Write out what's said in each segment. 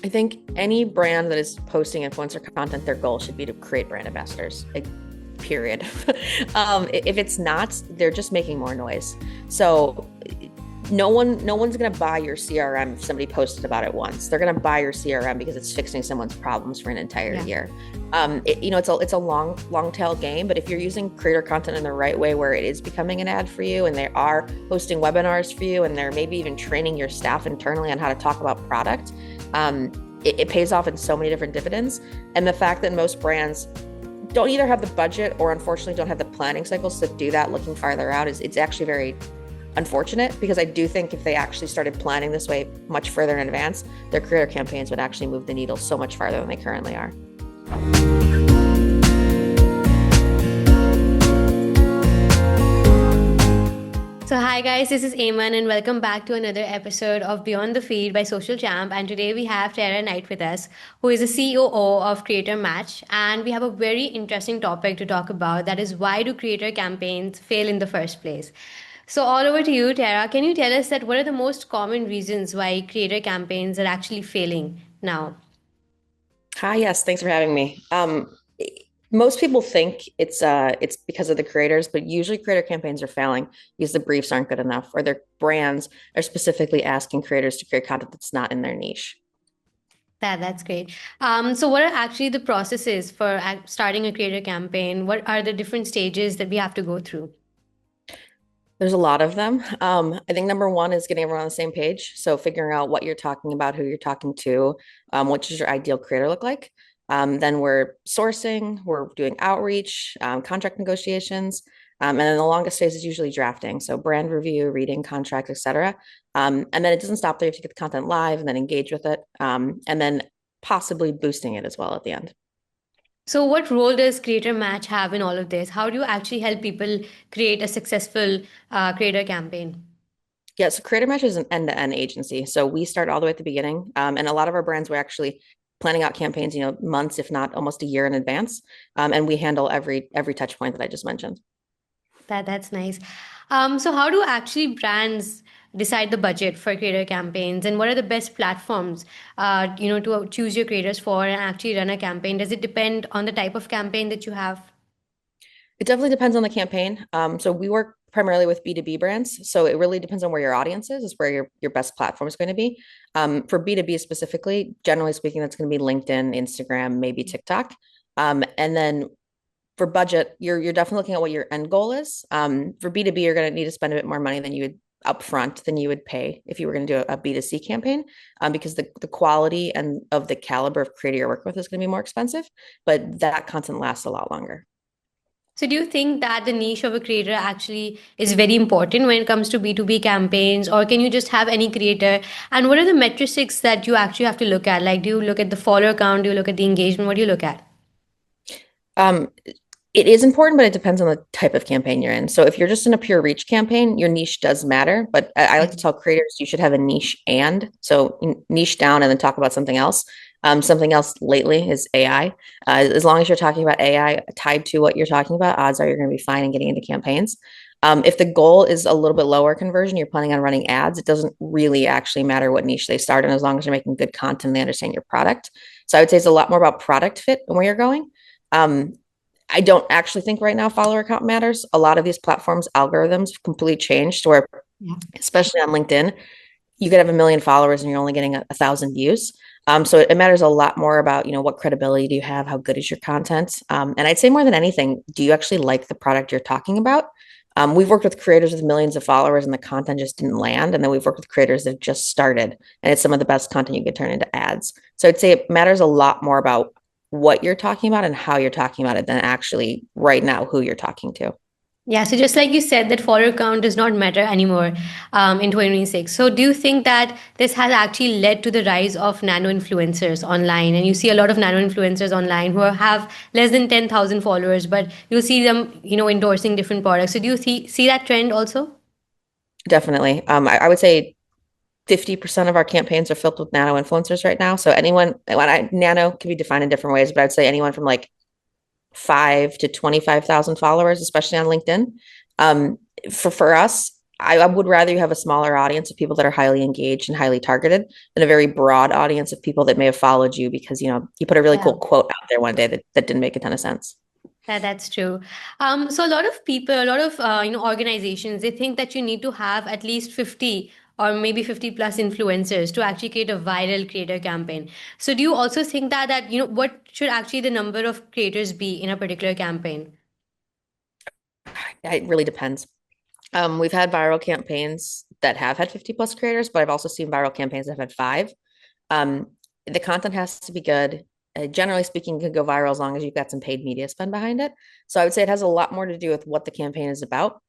I think any brand that is posting influencer content, their goal should be to create brand ambassadors. Like, period. If it's not, they're just making more noise. So no one's gonna buy your CRM if somebody posted about it once. They're gonna buy your CRM because it's fixing someone's problems for an entire Yeah. year. It's a long tail game. But if you're using creator content in the right way, where it is becoming an ad for you, and they are hosting webinars for you, and they're maybe even training your staff internally on how to talk about product, it pays off in so many different dividends. And the fact that most brands don't either have the budget or unfortunately don't have the planning cycles to do that looking farther out, it's actually very unfortunate, because I do think if they actually started planning this way much further in advance, their creator campaigns would actually move the needle so much farther than they currently are. So, hi guys, this is Eamon, and welcome back to another episode of Beyond the Feed by Social Champ. And today we have Tara Knight with us, who is the COO of Creator Match. And we have a very interesting topic to talk about, that is, why do creator campaigns fail in the first place? So, all over to you, Tara. Can you tell us that what are the most common reasons why creator campaigns are actually failing now? Hi, yes, thanks for having me. Most people think it's because of the creators, but usually creator campaigns are failing because the briefs aren't good enough, or their brands are specifically asking creators to create content that's not in their niche. That's great. So, what are actually the processes for starting a creator campaign? What are the different stages that we have to go through? There's a lot of them. I think number one is getting everyone on the same page. So figuring out what you're talking about, who you're talking to, what does your ideal creator look like? Then we're sourcing, we're doing outreach, contract negotiations, and then the longest phase is usually drafting. So brand review, reading contracts, etc. And then it doesn't stop there. You have to get the content live and then engage with it, and then possibly boosting it as well at the end. So, what role does Creator Match have in all of this? How do you actually help people create a successful creator campaign? Yeah, so Creator Match is an end-to-end agency. So we start all the way at the beginning. And a lot of our brands were actually planning out campaigns, months, if not almost a year in advance. And we handle every touch point that I just mentioned. That's nice. So, how do actually brands decide the budget for creator campaigns, and what are the best platforms, to choose your creators for and actually run a campaign? Does it depend on the type of campaign that you have? It definitely depends on the campaign. So we work primarily with B2B brands. So it really depends on where your audience is where your best platform is going to be. For B2B specifically, generally speaking, that's going to be LinkedIn, Instagram, maybe TikTok. And then for budget, you're definitely looking at what your end goal is. For B2B, you're going to need to spend a bit more money than you would upfront than you would pay if you were going to do a B2C campaign, because the quality and of the caliber of creator you're working with is going to be more expensive, but that content lasts a lot longer. So, do you think that the niche of a creator actually is very important when it comes to B2B campaigns, or can you just have any creator? And what are the metrics that you actually have to look at? Like, do you look at the follower count? Do you look at the engagement? What do you look at? Um, it is important, but it depends on the type of campaign you're in. So if you're just in a pure reach campaign, your niche does matter. But I like to tell creators you should have a niche and so niche down and then talk about something else. Something else lately is AI. As long as you're talking about AI tied to what you're talking about, odds are you're going to be fine in getting into campaigns. If the goal is a little bit lower conversion, you're planning on running ads, it doesn't really actually matter what niche they start in as long as you're making good content and they understand your product. So I would say it's a lot more about product fit and where you're going. Um, I don't actually think right now follower count matters. A lot of these platforms algorithms have completely changed where, Yeah. especially on LinkedIn, you could have a million followers and you're only getting a thousand views. So it matters a lot more about, what credibility do you have? How good is your content? And I'd say more than anything, do you actually like the product you're talking about? We've worked with creators with millions of followers and the content just didn't land. And then we've worked with creators that just started and it's some of the best content you could turn into ads. So I'd say it matters a lot more about what you're talking about and how you're talking about it than actually right now who you're talking to. Yeah, so just like you said, that follower count does not matter anymore in 2026. So, do you think that this has actually led to the rise of nano-influencers online? And you see a lot of nano-influencers online who have less than 10,000 followers, but you'll see them, endorsing different products. So, do you see that trend also? Definitely. I would say 50% of our campaigns are filled with nano influencers right now. So anyone, nano can be defined in different ways, but I'd say anyone from like 5 to 25,000 followers, especially on LinkedIn. For us, I would rather you have a smaller audience of people that are highly engaged and highly targeted than a very broad audience of people that may have followed you because, you put a really Yeah. cool quote out there one day that didn't make a ton of sense. That's true. So a lot of people, a lot of organizations, they think that you need to have at least 50 or maybe 50 plus influencers to actually create a viral creator campaign. So do you also think that what should actually the number of creators be in a particular campaign? It really depends. We've had viral campaigns that have had 50 plus creators, but I've also seen viral campaigns that have had five. Um, the content has to be good. Generally speaking, it could go viral as long as you've got some paid media spend behind it. So I would say it has a lot more to do with what the campaign is about.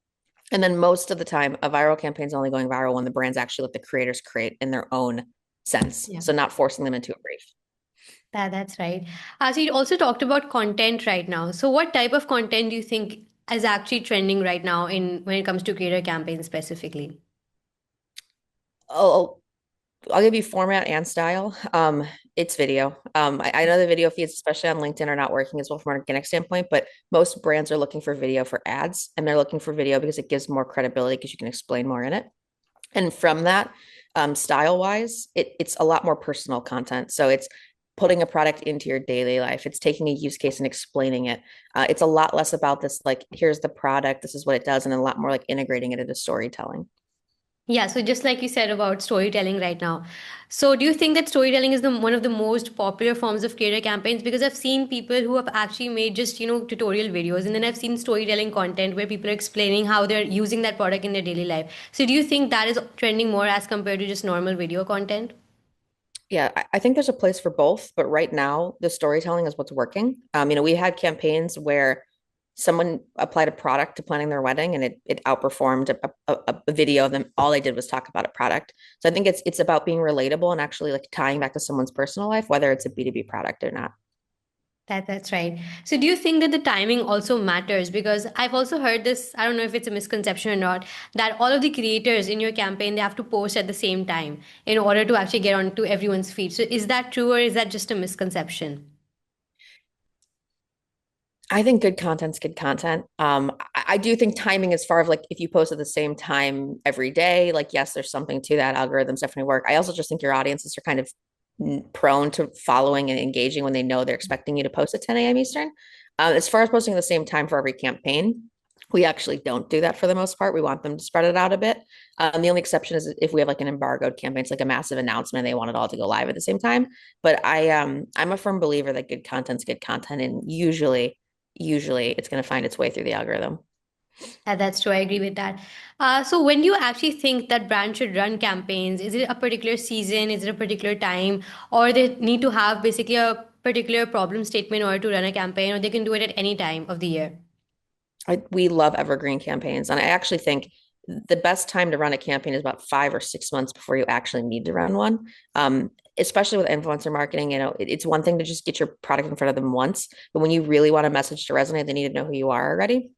And then most of the time, a viral campaign is only going viral when the brands actually let the creators create in their own sense. Yeah. So not forcing them into a brief. That's right. So you also talked about content right now. So what type of content do you think is actually trending right now in when it comes to creator campaigns specifically? Oh, I'll give you format and style. It's video. I know the video feeds, especially on LinkedIn, are not working as well from an organic standpoint, but most brands are looking for video for ads, and they're looking for video because it gives more credibility because you can explain more in it. And from that, style wise, it's a lot more personal content. So it's putting a product into your daily life. It's taking a use case and explaining it. It's a lot less about this, like, here's the product, this is what it does, and a lot more like integrating it into storytelling. Yeah, so just like you said about storytelling right now. So do you think that storytelling is the one of the most popular forms of creator campaigns? Because I've seen people who have actually made just tutorial videos, and then I've seen storytelling content where people are explaining how they're using that product in their daily life. So do you think that is trending more as compared to just normal video content? Yeah, I think there's a place for both, but right now the storytelling is what's working. We had campaigns where someone applied a product to planning their wedding and it outperformed a video of them. All they did was talk about a product. So I think it's about being relatable and actually like tying back to someone's personal life, whether it's a B2B product or not. That's right. So do you think that the timing also matters? Because I've also heard this, I don't know if it's a misconception or not, that all of the creators in your campaign they have to post at the same time in order to actually get onto everyone's feed. So is that true or is that just a misconception? I think good content's good content. I do think timing as far as like if you post at the same time every day, like yes, there's something to that. Algorithms definitely work. I also just think your audiences are kind of prone to following and engaging when they know they're expecting you to post at 10 a.m. Eastern. As far as posting at the same time for every campaign, we actually don't do that for the most part. We want them to spread it out a bit. The only exception is if we have like an embargoed campaign, it's like a massive announcement, they want it all to go live at the same time. But I'm a firm believer that good content's good content, and usually it's going to find its way through the algorithm. That's true. I agree with that. So when do you actually think that brands should run campaigns? Is it a particular season? Is it a particular time? Or they need to have basically a particular problem statement in order to run a campaign, or they can do it at any time of the year? We love evergreen campaigns. And I actually think the best time to run a campaign is about 5 or 6 months before you actually need to run one. Especially with influencer marketing, it's one thing to just get your product in front of them once, but when you really want a message to resonate, they need to know who you are already.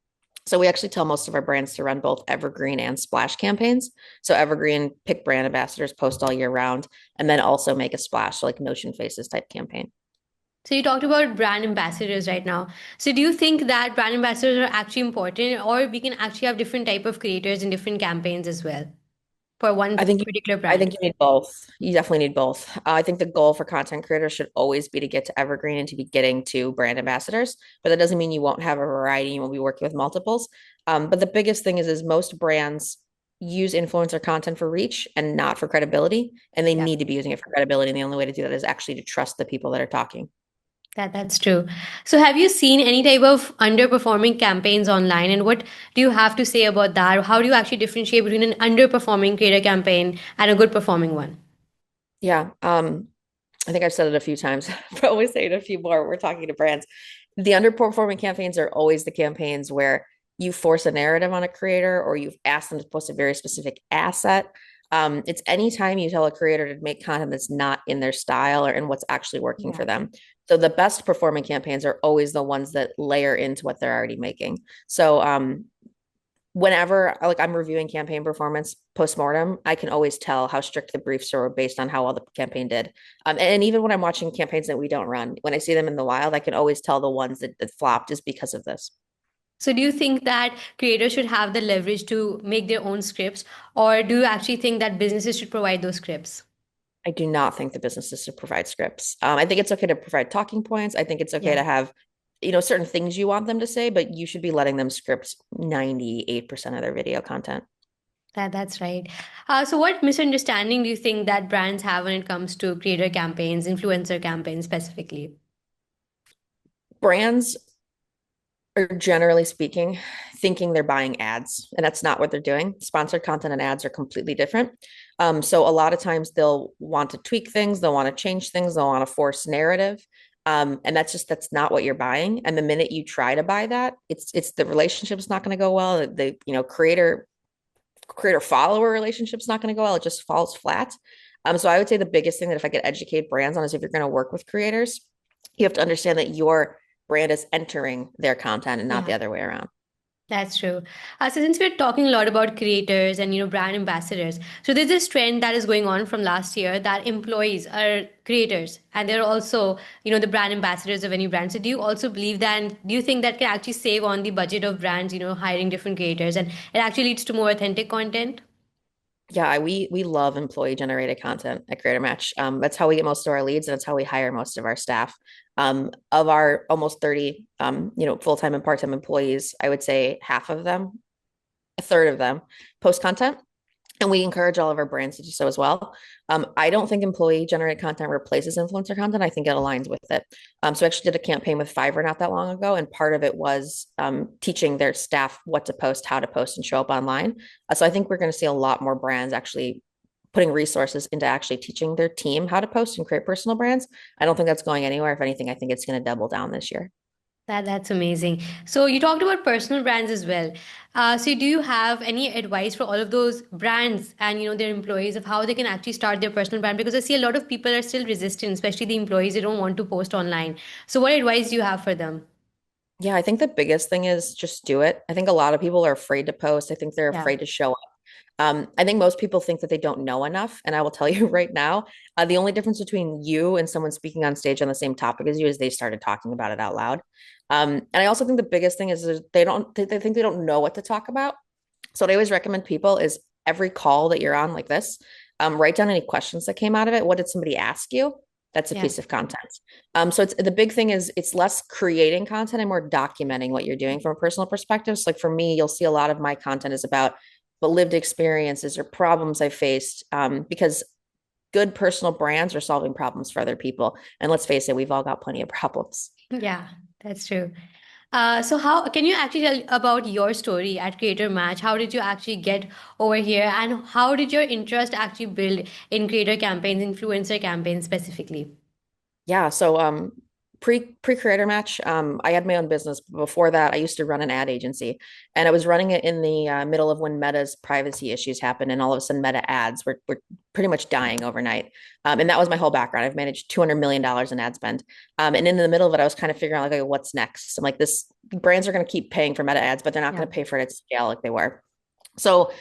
So we actually tell most of our brands to run both evergreen and splash campaigns. So evergreen, pick brand ambassadors, post all year round, and then also make a splash, so like Notion Faces type campaign. So you talked about brand ambassadors right now. So do you think that brand ambassadors are actually important, or we can actually have different type of creators in different campaigns as well for one I think particular I brand? think you need both. You definitely need both. I think the goal for content creators should always be to get to evergreen and to be getting to brand ambassadors. But that doesn't mean you won't have a variety. You won't be working with multiples. But the biggest thing is most brands use influencer content for reach and not for credibility. And they Yeah. need to be using it for credibility. And the only way to do that is actually to trust the people that are talking. That's true. So have you seen any type of underperforming campaigns online, and what do you have to say about that? How do you actually differentiate between an underperforming creator campaign and a good performing one? Yeah. I think I've said it a few times, but always say it a few more. We're talking to brands. The underperforming campaigns are always the campaigns where you force a narrative on a creator or you've asked them to post a very specific asset. It's anytime you tell a creator to make content that's not in their style or in what's actually working Yeah. for them. So the best performing campaigns are always the ones that layer into what they're already making. So whenever like I'm reviewing campaign performance postmortem, I can always tell how strict the briefs are based on how well the campaign did. And even when I'm watching campaigns that we don't run, when I see them in the wild, I can always tell the ones that flopped is because of this. So do you think that creators should have the leverage to make their own scripts, or do you actually think that businesses should provide those scripts? I do not think the businesses should provide scripts. I think it's okay to provide talking points. I think it's okay Yeah. to have, certain things you want them to say, but you should be letting them script 98% of their video content. That's right. So, what misunderstanding do you think that brands have when it comes to creator campaigns, influencer campaigns specifically? Brands are generally speaking thinking they're buying ads, and that's not what they're doing. Sponsored content and ads are completely different. So a lot of times they'll want to tweak things, they'll want to change things, they'll want to force narrative. And that's not what you're buying. And the minute you try to buy that, it's the relationship's not going to go well. The creator follower relationship's not going to go well. It just falls flat. So I would say the biggest thing that if I could educate brands on is if you're going to work with creators, you have to understand that your brand is entering their content and not the Yeah. other way around. That's true. So since we're talking a lot about creators and brand ambassadors, so there's this trend that is going on from last year that employees are creators and they're also the brand ambassadors of any brand. So do you also believe that? And do you think that can actually save on the budget of brands? Hiring different creators, and it actually leads to more authentic content? Yeah, we love employee generated content at Creator Match. That's how we get most of our leads, and that's how we hire most of our staff. Of our almost 30, full-time and part-time employees, I would say half of them, a third of them, post content. And we encourage all of our brands to do so as well. I don't think employee generated content replaces influencer content. I think it aligns with it. So I actually did a campaign with Fiverr not that long ago, and part of it was teaching their staff what to post, how to post, and show up online. So I think we're going to see a lot more brands actually putting resources into actually teaching their team how to post and create personal brands. I don't think that's going anywhere. If anything, I think it's going to double down this year. That's amazing. So you talked about personal brands as well. So do you have any advice for all of those brands and their employees of how they can actually start their personal brand? Because I see a lot of people are still resistant, especially the employees. They don't want to post online. So what advice do you have for them? Yeah, I think the biggest thing is just do it. I think a lot of people are afraid to post. I think they're Yeah. afraid to show up. I think most people think that they don't know enough. And I will tell you right now, the only difference between you and someone speaking on stage on the same topic as you is they started talking about it out loud. And I also think the biggest thing is they think they don't know what to talk about. So what I always recommend people is every call that you're on like this, write down any questions that came out of it. What did somebody ask you? That's a Yeah. piece of content. So it's the big thing is it's less creating content and more documenting what you're doing from a personal perspective. So like for me, you'll see a lot of my content is about the lived experiences or problems I faced, because good personal brands are solving problems for other people. And let's face it, we've all got plenty of problems. Yeah, that's true. So how can you actually tell about your story at Creator Match? How did you actually get over here, and how did your interest actually build in creator campaigns, influencer campaigns specifically? Yeah. So pre Creator Match, I had my own business. Before that, I used to run an ad agency, and I was running it in the middle of when Meta's privacy issues happened, and all of a sudden, Meta ads were pretty much dying overnight. And that was my whole background. I've managed $200 million in ad spend, and in the middle of it, I was kind of figuring out like, okay, what's next? I'm like, this brands are going to keep paying for Meta ads, but they're not Yeah. going to pay for it at scale like they were. So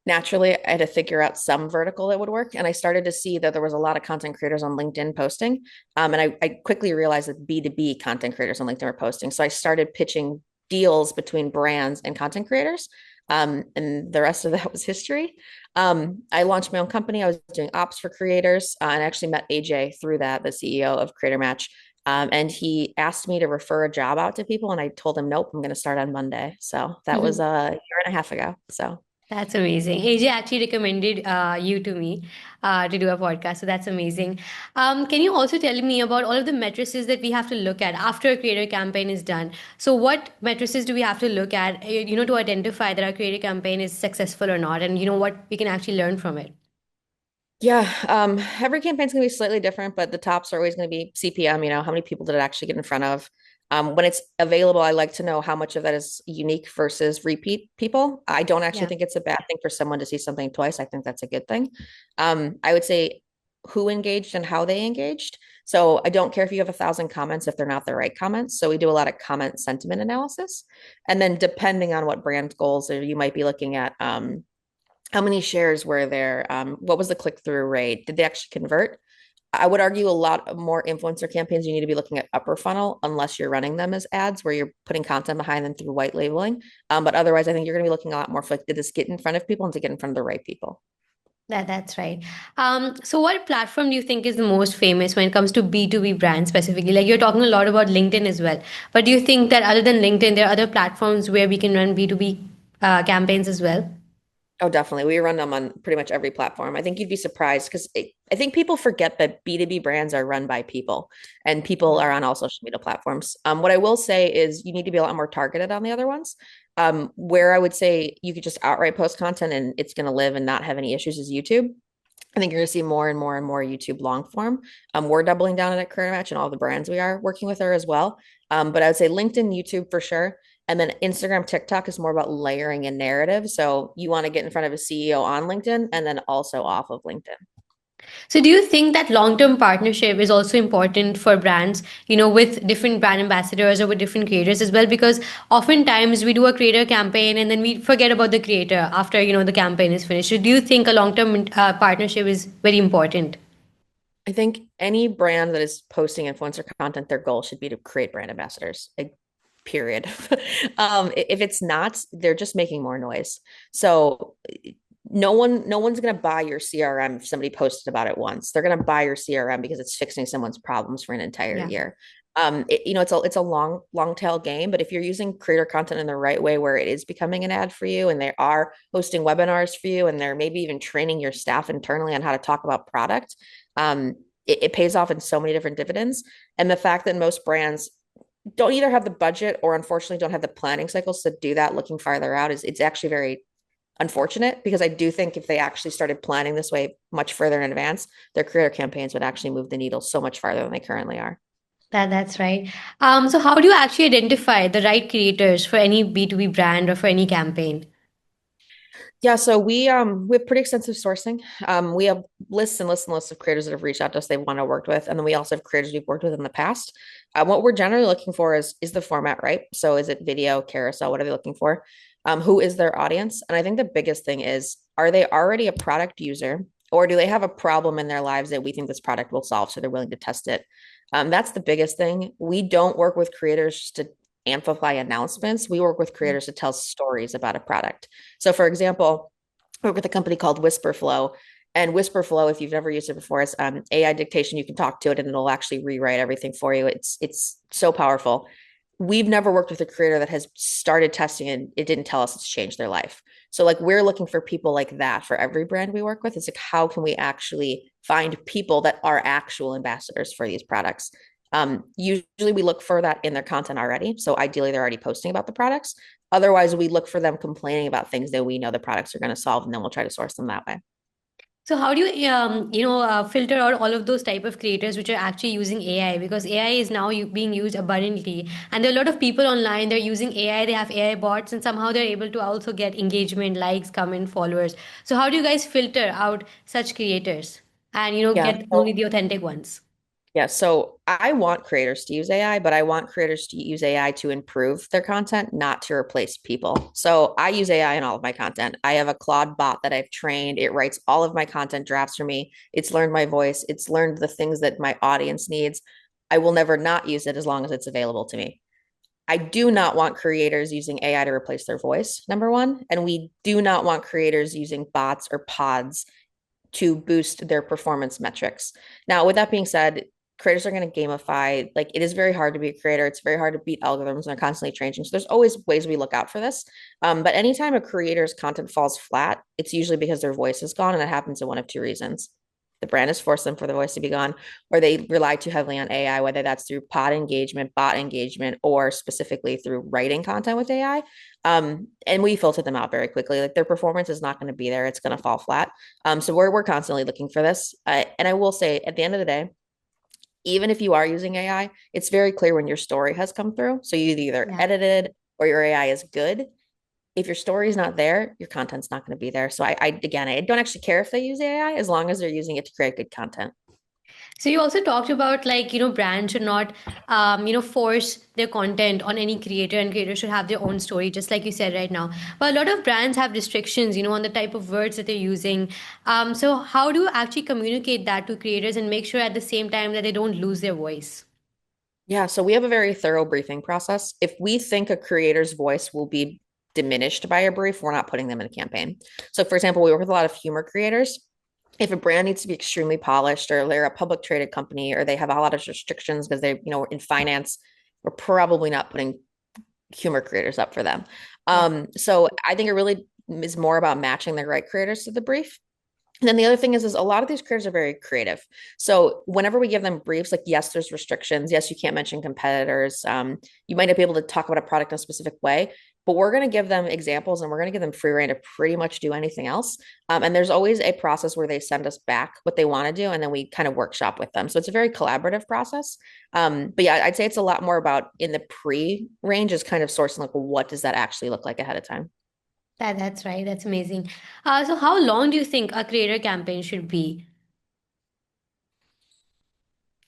naturally I had to figure out some vertical that would work. And I started to see that there was a lot of content creators on LinkedIn posting. And I quickly realized that B2B content creators on LinkedIn were posting. So I started pitching deals between brands and content creators. And the rest of that was history. I launched my own company. I was doing ops for creators, and I actually met AJ through that, the CEO of Creator Match. And he asked me to refer a job out to people, and I told him, nope, I'm going to start on Monday. So that was a year and a half ago. So That's amazing. AJ actually recommended you to me to do a podcast, so that's amazing. Can you also tell me about all of the matrices that we have to look at after a creator campaign is done? So, what matrices do we have to look at, to identify that our creator campaign is successful or not, and what we can actually learn from it? yeah, every campaign's gonna be slightly different, but the tops are always gonna be CPM, how many people did it actually get in front of? When it's available, I like to know how much of that is unique versus repeat people. I don't actually Yeah. think it's a bad thing for someone to see something twice. I think that's a good thing. I would say who engaged and how they engaged. So I don't care if you have 1,000 comments if they're not the right comments. So we do a lot of comment sentiment analysis. And then depending on what brand goals are, you might be looking at how many shares were there? What was the click-through rate? Did they actually convert? I would argue a lot more influencer campaigns, you need to be looking at upper funnel unless you're running them as ads where you're putting content behind them through white labeling. But otherwise, I think you're going to be looking a lot more for like, did this get in front of people and to get in front of the right people? That's right. So what platform do you think is the most famous when it comes to B2B brands specifically? Like you're talking a lot about LinkedIn as well, but do you think that other than LinkedIn, there are other platforms where we can run B2B campaigns as well? Oh, definitely. We run them on pretty much every platform. I think you'd be surprised because I think people forget that B2B brands are run by people and people Yeah. are on all social media platforms. What I will say is you need to be a lot more targeted on the other ones. Where I would say you could just outright post content and it's going to live and not have any issues is YouTube. I think you're going to see more and more and more YouTube long form. We're doubling down on it at Career Match and all the brands we are working with are as well. But I would say LinkedIn, YouTube for sure. And then Instagram, TikTok is more about layering a narrative. So you want to get in front of a CEO on LinkedIn and then also off of LinkedIn. So do you think that long-term partnership is also important for brands, with different brand ambassadors or with different creators as well? Because oftentimes we do a creator campaign and then we forget about the creator after, the campaign is finished. So do you think a long-term partnership is very important? I think any brand that is posting influencer content, their goal should be to create brand ambassadors. Like, period. If it's not, they're just making more noise. So no one's going to buy your CRM if somebody posted about it once. They're going to buy your CRM because it's fixing someone's problems for an entire Yeah. year. It's a long tail game, but if you're using creator content in the right way where it is becoming an ad for you and they are hosting webinars for you and they're maybe even training your staff internally on how to talk about product, it pays off in so many different dividends. And the fact that most brands don't either have the budget or unfortunately don't have the planning cycles to do that looking farther out is it's actually very unfortunate because I do think if they actually started planning this way much further in advance, their creator campaigns would actually move the needle so much farther than they currently are. That's right. So how do you actually identify the right creators for any B2B brand or for any campaign? Yeah, so we have pretty extensive sourcing. We have lists and lists and lists of creators that have reached out to us they want to work with, and then we also have creators we've worked with in the past. What we're generally looking for is the format right? So is it video, carousel? What are they looking for? Who is their audience? And I think the biggest thing is, are they already a product user, or do they have a problem in their lives that we think this product will solve, so they're willing to test it? That's the biggest thing. We don't work with creators to amplify announcements. We work with creators to tell stories about a product. So, for example, I work with a company called Whisperflow. And Whisperflow, if you've never used it before, is AI dictation. You can talk to it, and it'll actually rewrite everything for you. It's so powerful. We've never worked with a creator that has started testing and it didn't tell us it's changed their life. So, like, we're looking for people like that for every brand we work with. It's like, how can we actually find people that are actual ambassadors for these products? Usually we look for that in their content already. So ideally they're already posting about the products. Otherwise, we look for them complaining about things that we know the products are going to solve, and then we'll try to source them that way. So how do you filter out all of those type of creators which are actually using AI, because AI is now being used abundantly, and there are a lot of people online, they're using AI, they have AI bots, and somehow they're able to also get engagement, likes, comment, followers. So how do you guys filter out such creators and Yeah. get only the authentic ones? Yeah, so I want creators to use AI, but I want creators to use AI to improve their content, not to replace people. So I use AI in all of my content. I have a Claude bot that I've trained. It writes all of my content drafts for me. It's learned my voice. It's learned the things that my audience needs. I will never not use it as long as it's available to me. I do not want creators using AI to replace their voice, number one. And we do not want creators using bots or pods to boost their performance metrics. Now, with that being said, creators are going to gamify. Like, it is very hard to be a creator. It's very hard to beat algorithms and they're constantly changing. So there's always ways we look out for this. But anytime a creator's content falls flat, it's usually because their voice is gone. And that happens in one of two reasons. The brand has forced them for the voice to be gone, or they rely too heavily on AI, whether that's through pod engagement, bot engagement, or specifically through writing content with AI. And we filter them out very quickly. Like, their performance is not going to be there. It's going to fall flat. So we're constantly looking for this. And I will say, at the end of the day, even if you are using AI, it's very clear when your story has come through. So you either Yeah. edited or your AI is good. If your story is not there, your content's not going to be there. So I again, I don't actually care if they use AI as long as they're using it to create good content. So you also talked about like, brands should not, force their content on any creator, and creators should have their own story, just like you said right now. But a lot of brands have restrictions, on the type of words that they're using. So how do you actually communicate that to creators and make sure at the same time that they don't lose their voice? Yeah, so we have a very thorough briefing process. If we think a creator's voice will be diminished by a brief, we're not putting them in a campaign. So, for example, we work with a lot of humor creators. If a brand needs to be extremely polished, or they're a public traded company, or they have a lot of restrictions because they, in finance, we're probably not putting humor creators up for them. Yeah. So I think it really is more about matching the right creators to the brief. And then the other thing is a lot of these creators are very creative. So whenever we give them briefs, like, yes, there's restrictions. Yes, you can't mention competitors. You might not be able to talk about a product in a specific way, but we're going to give them examples and we're going to give them free rein to pretty much do anything else. And there's always a process where they send us back what they want to do, and then we kind of workshop with them. So it's a very collaborative process. But yeah, I'd say it's a lot more about in the pre range is kind of sourcing, like, well, what does that actually look like ahead of time? That's right. That's amazing. So how long do you think a creator campaign should be?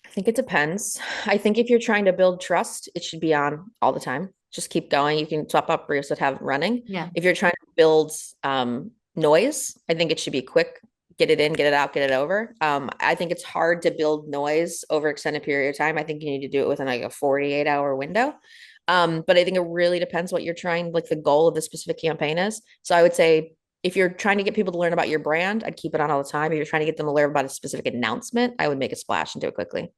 I think it depends. I think if you're trying to build trust, it should be on all the time. Just keep going. You can swap up briefs that have it running. Yeah. If you're trying to build noise, I think it should be quick. Get it in, get it out, get it over. I think it's hard to build noise over extended period of time. I think you need to do it within like a 48-hour window. But I think it really depends what you're trying, like the goal of the specific campaign is. So I would say if you're trying to get people to learn about your brand, I'd keep it on all the time. If you're trying to get them to learn about a specific announcement, I would make a splash and do it quickly.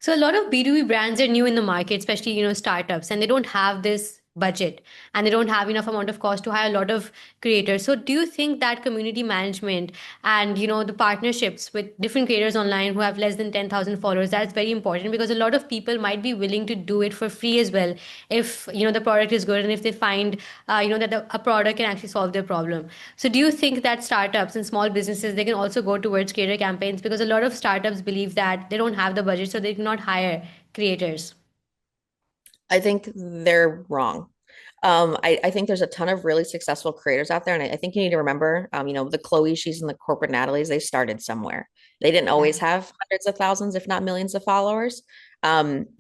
So a lot of B2B brands are new in the market, especially, startups, and they don't have this budget and they don't have enough amount of cost to hire a lot of creators. So do you think that community management and, the partnerships with different creators online who have less than 10,000 followers, that's very important because a lot of people might be willing to do it for free as well if, the product is good and if they find, that a product can actually solve their problem. So do you think that startups and small businesses, they can also go towards creator campaigns because a lot of startups believe that they don't have the budget, so they cannot hire creators? I think they're wrong. I think there's a ton of really successful creators out there, and I think you need to remember, the Chloe, she's in the corporate Natalie's, they started somewhere. They didn't always have hundreds of thousands, if not millions of followers.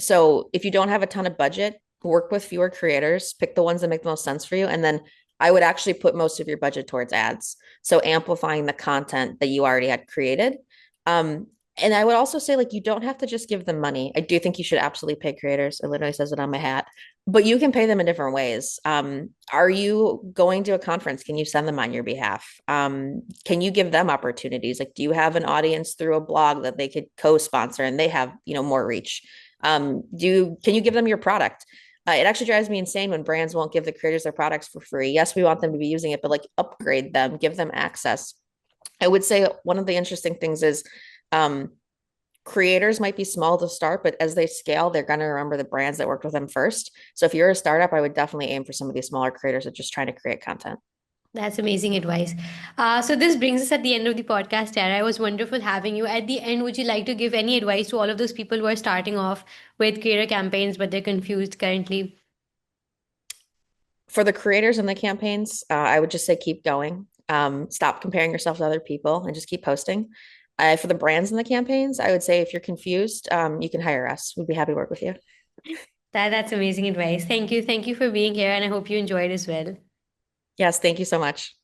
So if you don't have a ton of budget, work with fewer creators, pick the ones that make the most sense for you, and then I would actually put most of your budget towards ads. So amplifying the content that you already had created. And I would also say, like, you don't have to just give them money. I do think you should absolutely pay creators. It literally says it on my hat, but you can pay them in different ways. Are you going to a conference? Can you send them on your behalf? Can you give them opportunities? Like, do you have an audience through a blog that they could co-sponsor and they have, more reach? Can you give them your product? It actually drives me insane when brands won't give the creators their products for free. Yes, we want them to be using it, but like upgrade them, give them access. I would say one of the interesting things is um, creators might be small to start, but as they scale, they're going to remember the brands that worked with them first. So if you're a startup, I would definitely aim for some of these smaller creators that are just trying to create content. That's amazing advice. So this brings us at the end of the podcast, Tara. It was wonderful having you. At the end, would you like to give any advice to all of those people who are starting off with creator campaigns, but they're confused currently? For the creators and the campaigns, I would just say keep going. Stop comparing yourself to other people and just keep posting. For the brands and the campaigns, I would say if you're confused, you can hire us. We'd be happy to work with you. That's amazing advice. Thank you. Thank you for being here, and I hope you enjoyed as well. Yes, thank you so much.